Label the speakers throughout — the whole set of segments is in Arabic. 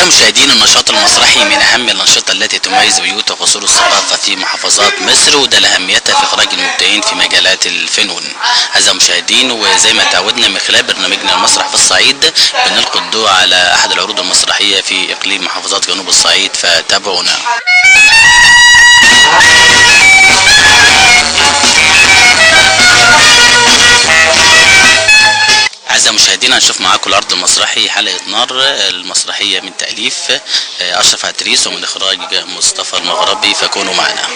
Speaker 1: أعزائي المشاهدين، النشاط المسرحي من أهم الأنشطة التي تميز بيوت وقصور الثقافة في محافظات مصر، وده لأهميتها في إخراج المبدعين في مجالات الفنون. أعزائي المشاهدين، وزي ما تعودنا من خلال برنامجنا المسرح في الصعيد بنلقي الضوء على أحد العروض المسرحية في إقليم محافظات جنوب الصعيد، فتابعونا. أعزائي المشاهدين، هنشوف معاكم العرض المسرحي حلقة نار، المسرحية من تأليف أشرف عتريس ومن إخراج مصطفى المغربي، فكونوا معنا.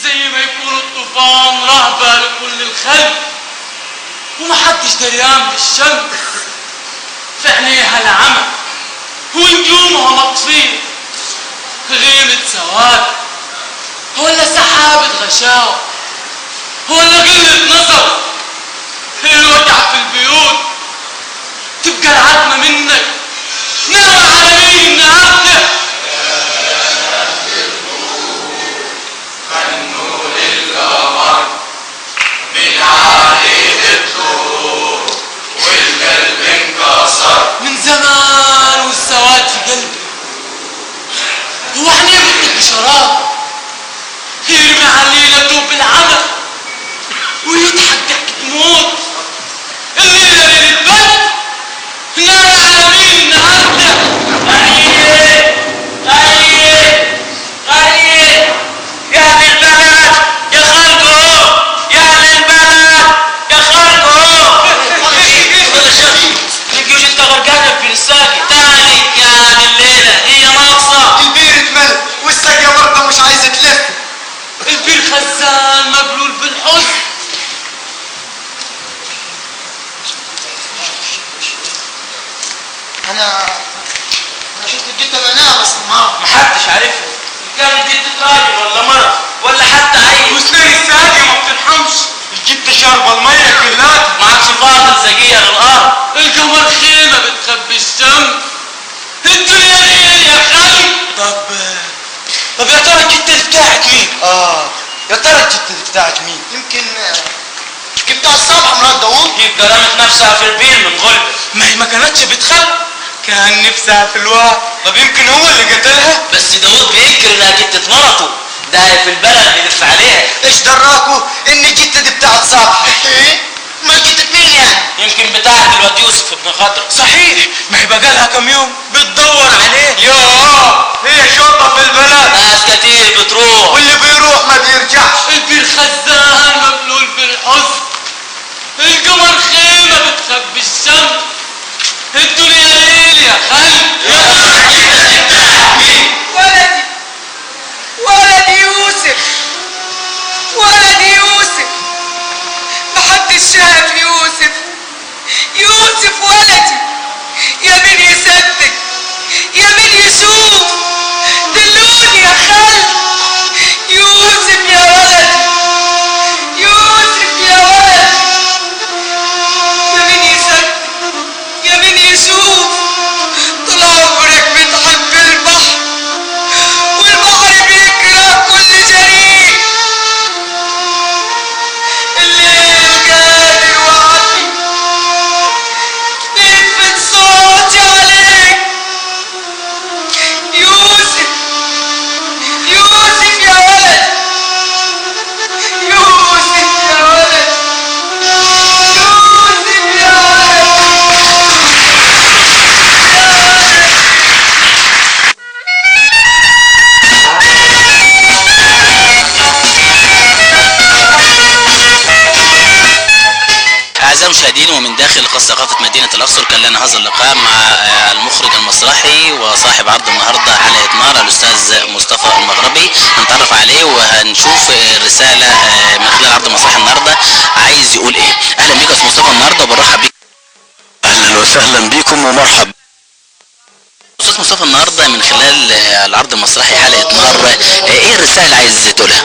Speaker 2: زي ما يكون الطوفان رهبة لكل الخلق، ومحدش دريان بالشمس، في عينيها العمى ونجومها مطفية، غيمة سواد ولا سحابة غشاوة ولا قلة نظر. الوجع في البيوت تبقى العتمة منك نار على مين النهارده؟ من زمان والسواد في قلبي، هو احنا بنتك بشراب يرمي عليلته بالعمى ويضحك ضحكة موت. الليلة ليلة بدر، نار على مين النهارده؟ يا أهل البلد يا خلقه، يا أهل البلد يا خلقه. الجيوش انت غرقانة في الساقي تاني، يعني الليلة هي ناقصة.
Speaker 3: البير اتمل والساقية برضه مش عايزة تلف.
Speaker 2: البير خزان مبلول بالحزن.
Speaker 3: أنا شفت الجتة بعينها بس
Speaker 2: محدش عارفها، كانت جتة راجل ولا مرة ولا حتى عيل.
Speaker 3: وسنين الساقية ما بترحمش، الجتة شاربة المية كلها،
Speaker 2: ما عادش فاضل سقية للأرض. القمر خيمة بتخبي الشمس، الدنيا ليل يا خالي. طب يا ترى الجتة دي بتاعت مين؟
Speaker 3: يا ترى الجتة دي بتاعت مين؟ يمكن جبتها الصبح مرات داوود.
Speaker 2: يبقى رمت نفسها في البير من غلبة.
Speaker 3: ما هي ما كانتش بتخبي، كان نفسها في الوعي. طب يمكن هو اللي قتلها.
Speaker 2: بس داوود بينكر انها جتة مرته، ده في البلد بيلف عليها.
Speaker 3: ايش دراكوا ان الجتة دي بتاعت صبح؟ ايه؟ ما جتة مين يعني؟
Speaker 2: يمكن بتاعت الواد يوسف ابن خضر.
Speaker 3: صحيح، ما هي بقالها كم يوم بتدور عليه. هي شرطة في البلد،
Speaker 2: ناس كتير بتروح
Speaker 3: واللي بيروح ما بيرجعش.
Speaker 2: البير خزان مبلول بالحزن، القمر خيمة بتخبي الشمس، الدنيا ليل يا خالد.
Speaker 4: ولدي يوسف، ولدي يوسف، محدش شاف يوسف. يوسف ولدي، يا مين يصدق، يا مين يشوف، دلوني يا خال. يوسف يا ولدي، يوسف يا ولدي، يا مين يصدق، يا مين يشوف،
Speaker 1: أعزائي المشاهدين، ومن داخل قصر ثقافة مدينة الأقصر كان لنا هذا اللقاء مع المخرج المسرحي وصاحب عرض النهارده حلقة نار الأستاذ مصطفى المغربي. هنتعرف عليه وهنشوف الرسالة من خلال عرض المسرحي النهارده عايز يقول إيه. أهلا بيك يا أستاذ مصطفى النهارده وبرحب بيك.
Speaker 5: اهلا وسهلا بكم ومرحبا.
Speaker 1: أستاذ مصطفى النهارده من خلال العرض المسرحي حلقة نار، إيه الرسالة عايز تقولها؟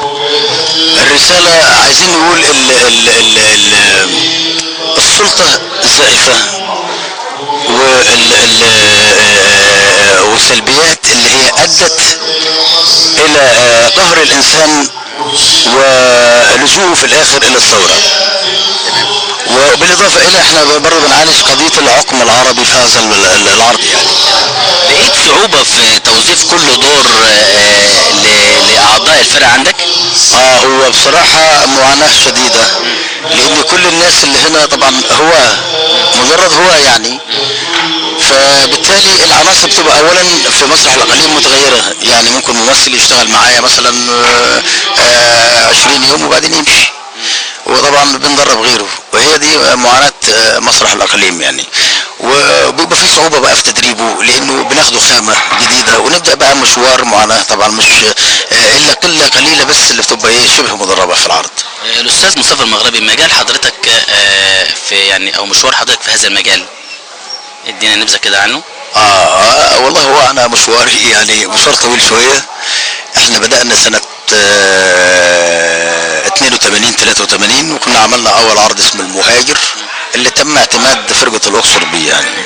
Speaker 5: الرسالة عايزين نقول السلطة زائفة والسلبيات اللي هي أدت إلى قهر الإنسان ولجوءه في الآخر إلى الثورة. وبالإضافة إلى احنا برضه بنعالج قضية العقم العربي في هذا العرض. يعني
Speaker 1: لقيت صعوبة في توظيف كل دور لأعضاء الفرقة عندك؟
Speaker 5: هو بصراحة معاناة شديدة، لأن كل الناس اللي هنا طبعا هو مجرد هو يعني، فبالتالي العناصر بتبقى أولا في مسرح الأقاليم متغيرة. يعني ممكن ممثل يشتغل معايا مثلا 20 يوم وبعدين يمشي، وطبعا بندرب غيره، وهي دي معاناة مسرح الأقاليم يعني. وبيبقى في صعوبة بقى في تدريبه، لأنه بناخده خامة جديدة ونبدأ بقى مشوار معاناة. طبعا مش إلا قلة قليلة بس اللي بتبقى شبه مدربة في العرض.
Speaker 1: الأستاذ مصطفى المغربي، مجال حضرتك في يعني أو مشوار حضرتك في هذا المجال، ادينا نبذة كده عنه.
Speaker 5: والله هو أنا مشواري يعني مشوار طويل شوية. احنا بدأنا سنة 82 83 وكنا عملنا أول عرض اسمه المهاجر اللي تم اعتماد فرقة الأقصر بيه يعني.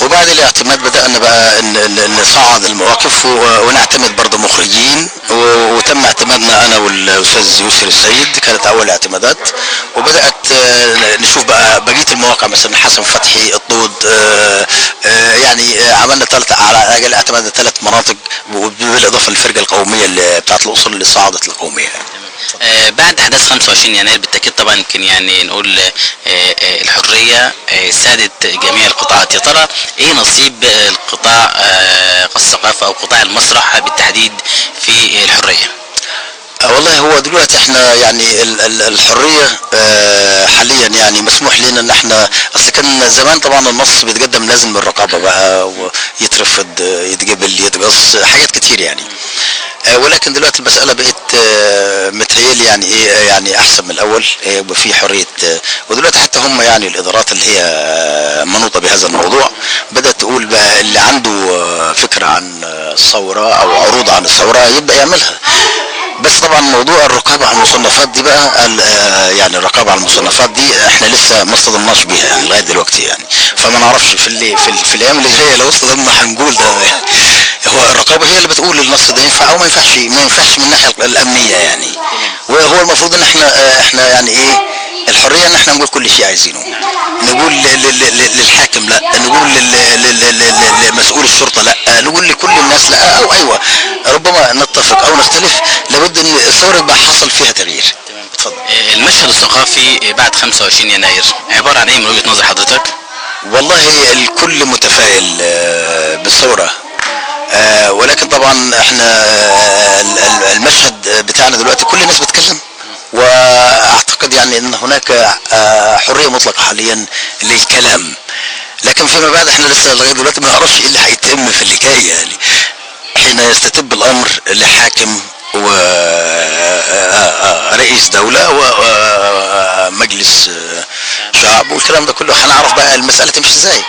Speaker 5: وبعد الاعتماد بدأنا بقى نصعد المواقف ونعتمد برضه مخرجين، وتم اعتمادنا انا والاستاذ يسر السيد، كانت اول اعتمادات. وبدأت نشوف بقى بقية المواقع مثلا حسن فتحي الطود، يعني عملنا على اجل اعتماد 3 مناطق، بالاضافة للفرقة القومية اللي بتاعت الأقصر اللي صعدت القومية.
Speaker 1: بعد احداث 25 يناير بالتاكيد طبعا يمكن يعني نقول الحريه سادت جميع القطاعات. يا ترى ايه نصيب القطاع الثقافه او قطاع المسرح بالتحديد في الحريه؟
Speaker 5: والله هو دلوقتي احنا يعني الحريه حاليا يعني مسموح لنا ان احنا، اصل كان زمان طبعا النص بيتقدم لازم بالرقابه بقى، ويترفض يتقبل يتقص حاجات كتير يعني. ولكن دلوقتي المسألة بقت متهيألي يعني ايه يعني احسن من الاول، يبقى في حرية. ودلوقتي حتى هم يعني الادارات اللي هي منوطة بهذا الموضوع بدأت تقول بقى اللي عنده فكرة عن الثورة او عروض عن الثورة يبدأ يعملها. بس طبعا موضوع الرقابة على المصنفات دي بقى يعني الرقابة على المصنفات دي احنا لسه ما اصطدمناش بيها يعني لغاية دلوقتي يعني. فما نعرفش في الايام اللي جاية لو اصطدمنا هنقول ده هو الرقابة هي اللي بتقول النص ده ينفع او ما ينفعش من الناحية الامنية يعني. وهو المفروض ان احنا يعني ايه الحرية ان احنا نقول كل شيء عايزينه، نقول للحاكم لا، نقول لمسؤول الشرطة لا، نقول لكل الناس لا، او ايوه ربما نتفق او نختلف، لابد ان الثورة يبقى حصل فيها تغيير. اتفضل.
Speaker 1: المشهد الثقافي بعد 25 يناير عبارة عن ايه من وجهة نظر حضرتك؟
Speaker 5: والله الكل متفائل بالثورة، ولكن طبعا احنا المشهد بتاعنا دلوقتي كل الناس بتتكلم، واعتقد يعني ان هناك حرية مطلقة حاليا للكلام. لكن فيما بعد احنا لسه لغاية دلوقتي ما نعرفش ايه اللي هيتم في اللي جاي يعني، حين يستتب الامر لحاكم ورئيس دولة ومجلس شعب والكلام ده كله، هنعرف بقى المسألة تمشي ازاي.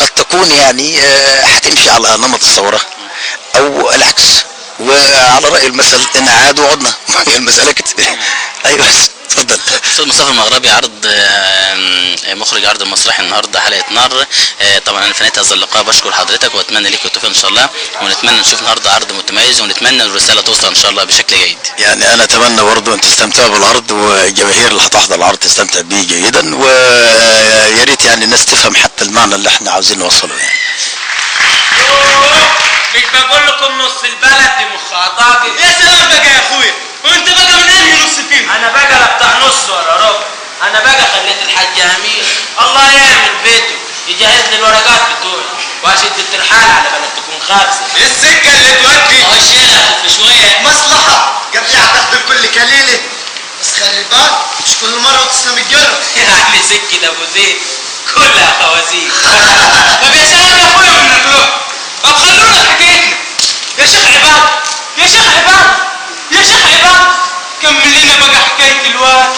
Speaker 5: قد تكون يعني هتمشي على نمط الثورة او العكس، وعلى رأي المثل ان عاد وعدنا. هي المسألة كده. ايوه اتفضل.
Speaker 1: استاذ مصطفى المغربي، مخرج عرض المسرحي النهارده حلقه نار. طبعا انا في نهايه هذا اللقاء بشكر حضرتك واتمنى ليك التوفيق ان شاء الله، ونتمنى نشوف النهارده عرض متميز، ونتمنى الرساله توصل ان شاء الله بشكل جيد.
Speaker 5: يعني انا اتمنى برضه ان تستمتعوا بالعرض، والجماهير اللي هتحضر العرض تستمتع بيه جيدا، ويا ريت يعني الناس تفهم حتى المعنى اللي احنا عاوزين نوصله يعني.
Speaker 3: مش بقول لكم نص البلد دي مخاطاتي. يا سلام بقى يا اخويا، وانت بقى من انهي نص فيهم؟ انا بقى لا بتاع نص ولا ربع، انا بقى خليت الحاج امير الله يعمل بيته يجهز لي الورقات بتوعي واشد الترحال على بلد تكون خابسه.
Speaker 2: السكه اللي تودي
Speaker 3: الشيخ في شويه
Speaker 2: مصلحه قبل هتاخد كل كليله، بس خلي بالك مش كل مره وتسلم الجرة.
Speaker 3: يعني كده ابو زيد كلها خوازيق.
Speaker 2: طب يا سلام يا اخويا من النجوم. طب خلونا في حكايتنا. يا شيخ عباد يا شيخ عباد يا شيخ عباد كمل لنا بقى حكايه الواد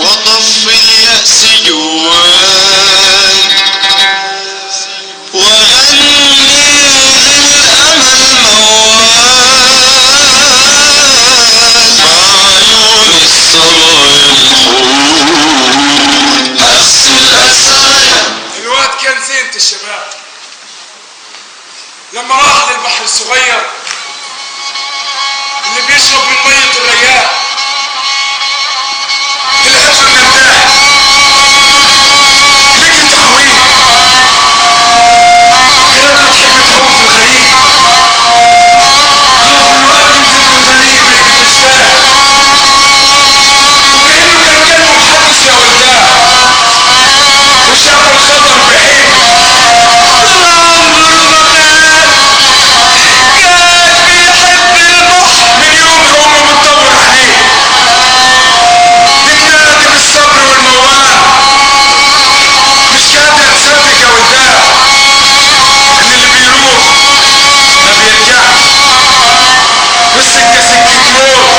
Speaker 6: وطف اليأس جواك وغني للأمل موال بعيون الصبا يلحون هز الأسايا.
Speaker 7: الواد كان زينة الشباب لما راح للبحر الصغير اللي بيشرب من مية الرياح الهجر مرتاح لقي تعويض كانت تحب تعوم في الغريب شوف الواد ينزل من الغريب ريحة الشاه وكأنه كان كلمه محدث يا ولداه وشاف الخطر بعيد من يومها وامه بتدور عليه بتنادي بالصبر والموال مش قادر تصدق يا ولداه ان اللي بيروح ما بيرجعش والسكه سكه موت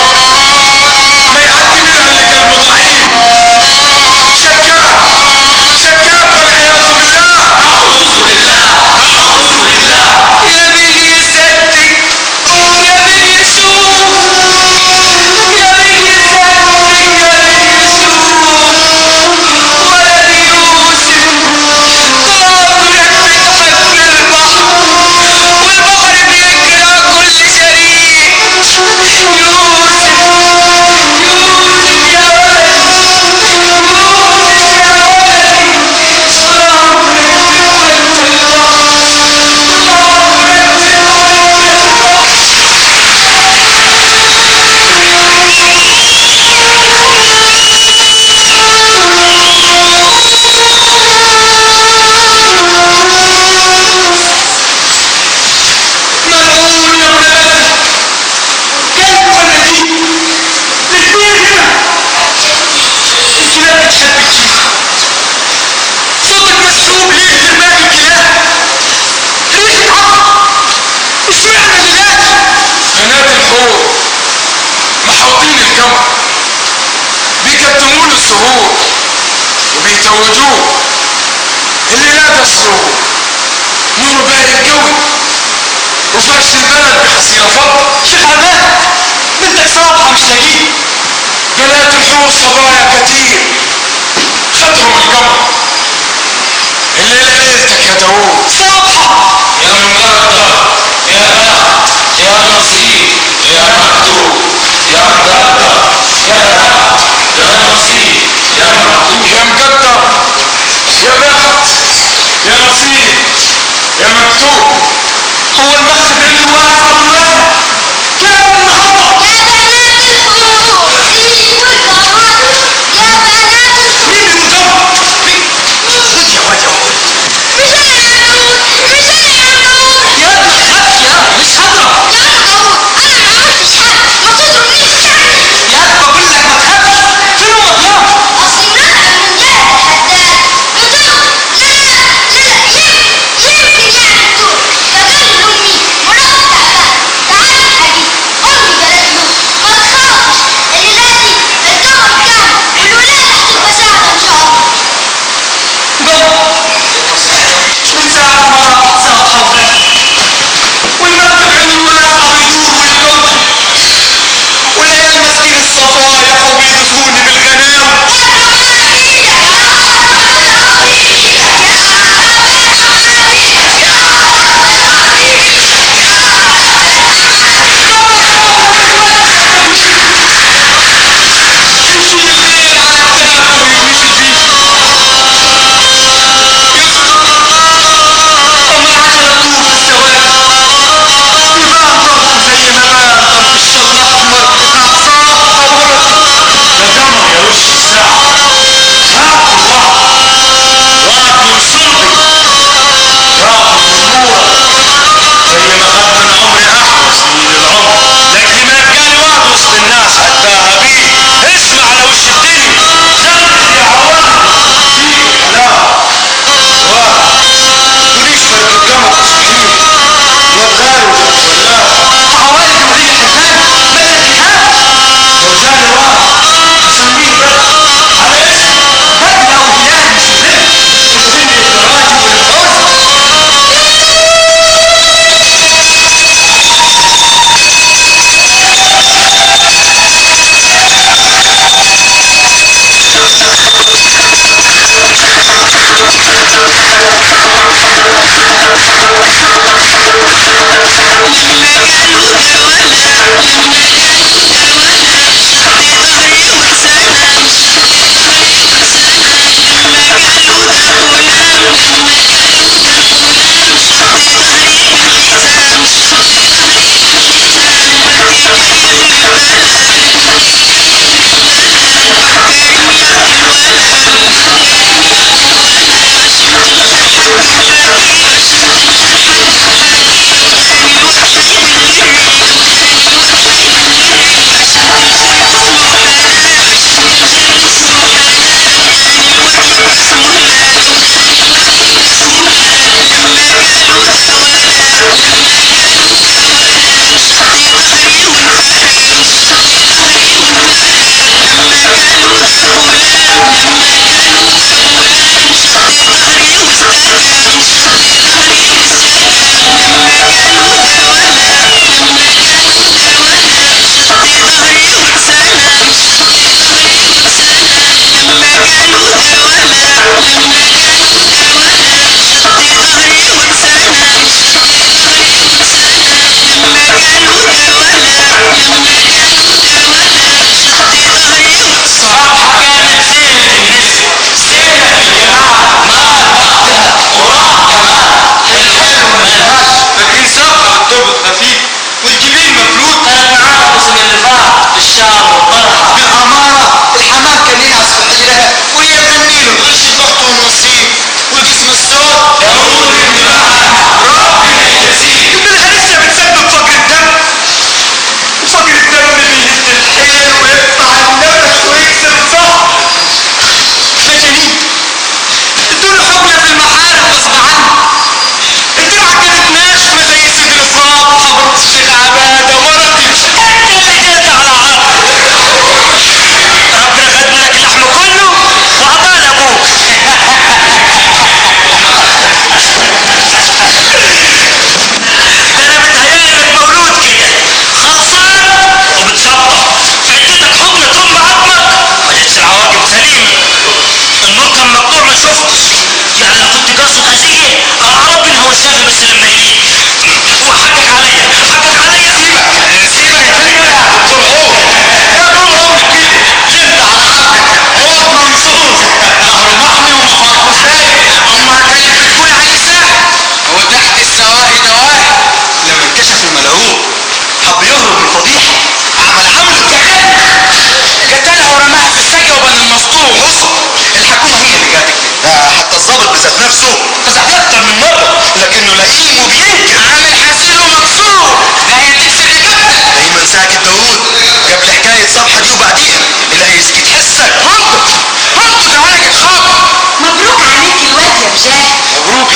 Speaker 7: ما يعدي منها اللي قلبه ضعيف شكاك والعياذ بالله. اعوذ بالله اعوذ بالله. يا مين يصدق يا مين يشوف يا مين يصدق يا مين يشوف ولد يوسف طافرك بتحب البحر والبحر بيكره كل شريك. يوسف يوسف يا ولد يوسف يا ملعون يا ولاد كلب ولا دي الاثنين هنا. الكلاب بتحب الكيسة صوتك مسحوب ليه لرماك الكلاب ريحة عقل اشمعنى الليلات بنات الحور محوطين القمر بيقدموا له السهور وبيتوجوه الليلات السرور نور بارد قوي وفرش البلد بحصيرة فضة. شيخ عباد بنتك صباحها مش لاقيه. بنات الحور صبايا كتير خدهم القمر الليلة ليلتك يا داوود. صبحة
Speaker 6: يا مقدر يا بخت يا نصيب يا مكتوب يا مقدر يا بخت يا نصيب يا مكتوب.
Speaker 7: يا مقدر يا بخت يا نصيب يا مكتوب. هو البخت بين الواحد والولد كام النهارده
Speaker 8: يا بنات الحور سيبوا القمر يا بنات الحور.
Speaker 7: مين المدبر مين خد يا واد يا ولد
Speaker 8: مش انا يا نور مش انا يا نور
Speaker 7: يا ابني خاف يا مش هضرب
Speaker 8: يا نور انا ما عملتش حاجه ما تضربنيش يعني.
Speaker 7: يا بقول لك ما تخافش فين امك يا
Speaker 8: اصل نزل من جهه الحداد بتقول لا لا لا يمكن يعني بتقول فقال لامي مرات تعبان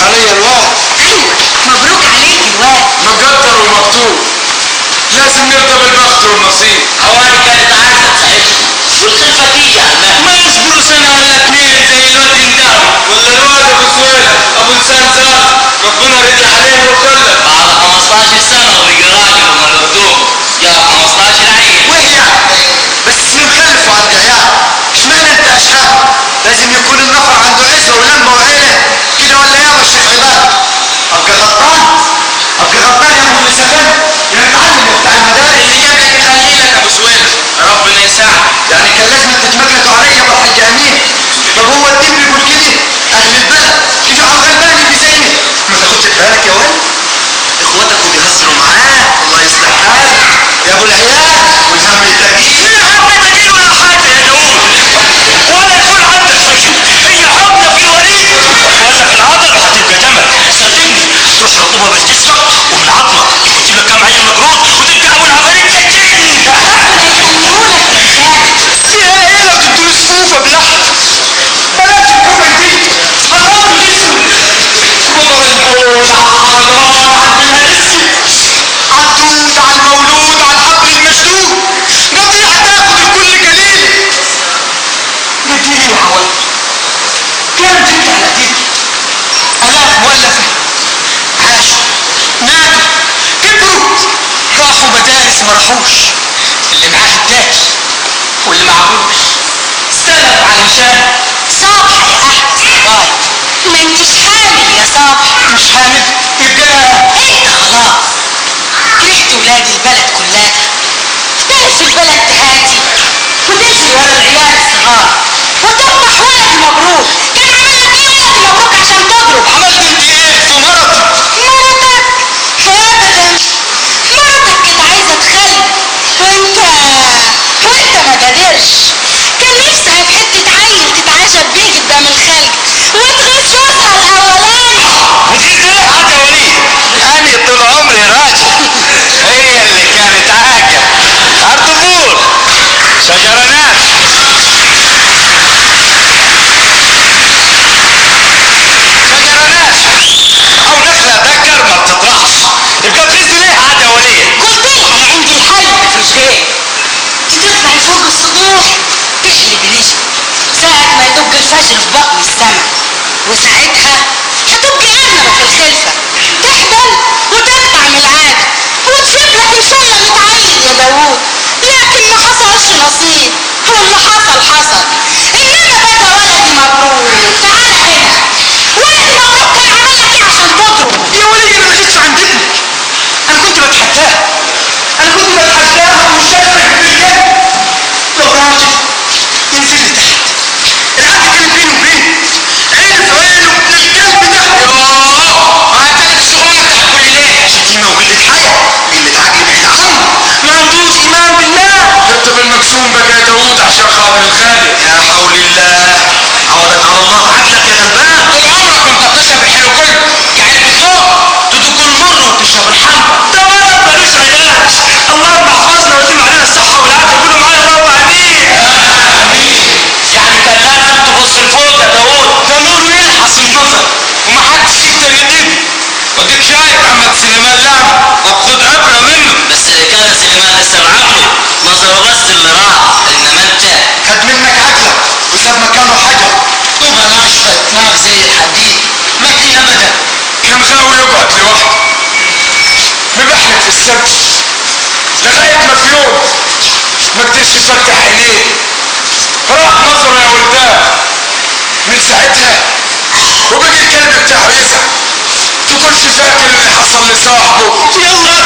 Speaker 7: عليا الواد.
Speaker 4: ايوه مبروك عليك الواد.
Speaker 7: مقدر ومكتوب، لازم نرضى بالبخت والنصيب.
Speaker 3: حوالي كانت عايزه تساعدكم والخلفه تيجي على المهد.
Speaker 2: ما يصبروا سنة ولا اتنين زي الواد الناوي
Speaker 7: ولا الواد ابو سويلة ابو لسان زاز، ربنا رضي عليه وكله.
Speaker 3: بعد 15 سنه وبقي راجل ومردوم جاب 15 عيل.
Speaker 5: وهي بس نخلفوا عند عيال. اشمعنى انت اشهر؟ لازم يكون النفر عنده عزه ولمه وعيله كده ولا يا الشيخ عباد؟ ابقى غلطان؟ ابقى غلطان يا ابو مسافر؟ يا متعلم يا بتاع المدارس.
Speaker 3: اللي جابك يخلي لك ابو سويلة، ربنا يساعدك.
Speaker 5: يعني كان لازم تتمجلتوا عليا ابو الحاج امين. طب هو الدين بيقول كده؟ اهل البلد يجوا على الغلباني بزيني. ما تاخدش بالك يا ولد؟ اخواتك وبيهزروا معاه، الله يصلح حالك يا ابو العيال والهم يتقيل.
Speaker 3: لا حب تجيل ولا حاجه يا داوود، ولا يكون عندك فشل. هي حبنا في الوريد ولا في العضل هتبقى جمل. صدقني تروح رطوبه بالجسم وبالعظمه وتجيب لك كام عيل مجروح وتبقى اول عفاريت تجيني.
Speaker 7: فيها ايه لو تدوا صفوفه بلحم؟ بلاش الجمل دي، حرام الاسم. مضر البول على الرمضان عندنا اسم، عالدود على المولود على الحبل المشدود، نصيحة تاخد الكل قليل. نديني يا عوض كام جبت على ايدي؟ الاف مؤلفة عاشوا ماتوا كبروا راحوا مدارس ما راحوش، اللي معاه اداكي واللي معهوش استلف علشان.
Speaker 4: صبح يا احمد باي، ما انتش حامل يا صبح.
Speaker 7: مش حامل يبقى
Speaker 4: انت خلاص كرهت ولاد البلد كلها. تعرف البلد تهاتي وتجري ورا العيال الصغار وتفرح ولد مبروك. كان عمل لك ايه ولد مبروك عشان تضرب؟
Speaker 7: عملت انت ايه في مرضي؟
Speaker 4: مرتك ابدا، مرتك كانت عايزه تخلف وانت ما قدرش. كان نفسها في حته عيل تتعجب بيه قدام الخلق وتغيظ جوزها الاولاني.
Speaker 3: وتجيب ليه حاجه وليد؟ انا طول عمري راجل، هي اللي كانت عاجب. عالطفول شجره ناس او نخله ذكر ما بتطرحش، يبقى بتجيب ليه حاجه وليد؟
Speaker 4: قلت لها عندي الحل مفيش غير. تطلعي فوق السطوح تحلي برجلك ساعة ما يدق الفجر في بطن السما، وساعتها هتبقي أغنى في الخلفة، تحبل وتقطع من العادة وتجيب لك إن شاء الله متعين يا داوود. لكن ما حصلش نصيب، واللي حصل حصل. إنما بقى ولدي مبروك، تعالى هنا. ولدي مبروك كان عمل لك إيه عشان تضرب؟
Speaker 7: يا وليد انا ما جيتش عند ابنك، انا كنت بتحداها، انا كنت بتحداها وشايفك بالجد. لو راجل ينزل لي تحت، العادة كانت بيني وبينه عين في عينه ابن الكلب ده.
Speaker 3: وهتاخد الشغلانه بتاع كل ليه؟
Speaker 5: شتيمه وقله حياه، قله عقل بعيد عنه.
Speaker 7: ما عندوش ايمان بالله. انت بالمقسوم بقى يا داوود عشان خاطر الخالق.
Speaker 5: يا حول الله، عوضك على الله عقلك يا غلبان.
Speaker 3: طول عمرك كنت بتشرب الحلو كله، يعني بالذوق تدوق المر وتشرب الحلوى.
Speaker 7: ده مرض ملوش علاج. اللهم احفظنا ويديم علينا الصحة والعافية. قولوا معايا اللهم امين.
Speaker 3: يعني كان لازم تبص لفوق يا داوود،
Speaker 7: ده نور يلحس الجثث ومحدش يقدر يدب. وديك شايف محمد سليمان لعب وخد عبرة منه.
Speaker 3: بس كان سليمان لسه بعقله، نظره بس اللي راح، انما انت
Speaker 5: خد منك عقلك وساب مكانه حجر.
Speaker 3: طوبة ناشفة دماغ زي الحديد، ما في ابدا.
Speaker 7: كان غاوي يقعد لوحده مبحلك في السبت لغاية ما في يوم ما قدرش يفتح عينيه، راح نظره يا ولدان. من ساعتها وبقي الكلب بتاعه يزعل، تكونش فاكر اللي حصل لصاحبه. يلا